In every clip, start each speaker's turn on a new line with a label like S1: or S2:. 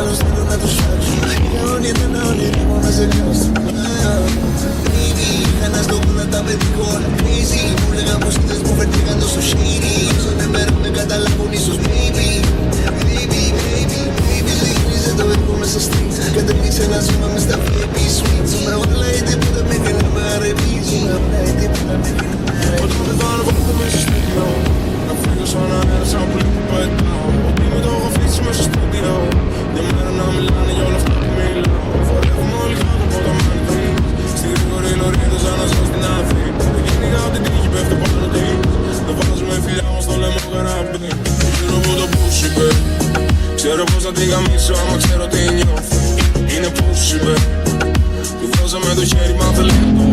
S1: άλλους θέλω να τους φάξω. Για όνειρα να ονειρεύω να σε νιώσω. Baby, είχα στον κόλλα τα πετύχω όλα crazy. Μου λέγαν πως είδες που φερθήκαν τόσο shady. Όσο ναι μέρα με καταλάβουν ίσως baby. Δείχνεις το έργο μέσα streets. Κατέληξε να ζούμε μες στα VIP suites. Με όλα η τίποτα μέχρι να με αρεβίζει. Με όλα η τίποτα μέχρι να με αρεβίζει. Όταν πεθάνω βάλτε μέσα στο στούντιο. Να φύγω σαν αέρα σαν που λίγο πετάω. Ότι με το έχω αφήσει μέσα στο στούντιο. Για μέρα να μιλάνε για όλα αυτά που μιλάω. Φορεύουμε όλοι κάτω από τα μανιτρί. Στη γρήγορη λωρίδα σαν να ζω στην Αθή. Δεν κυνηγάω την τύχη πέφτω πάνω της. Δεν βάζουμε φιλιά μας στο λέμε γαράπι. Γύρω από το πούσι babe. Ξέρω πως θα την γαμίσω άμα ξέρω τι νιώθω. Είναι πούσι babe. Του δώσαμε το χέρι μα θέλει να το.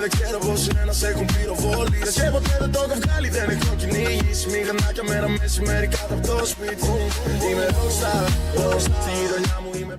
S1: Δεν ξέρω πως είναι να σε έχουν πυροβολήσει. Και ποτέ δεν το έχω βγάλει, δεν έχω κυνηγήσει. Μηχανάκια μέρα μεσημέρι κάτω από το σπίτι. Είμαι rockstar, στη γειτονιά μου είμαι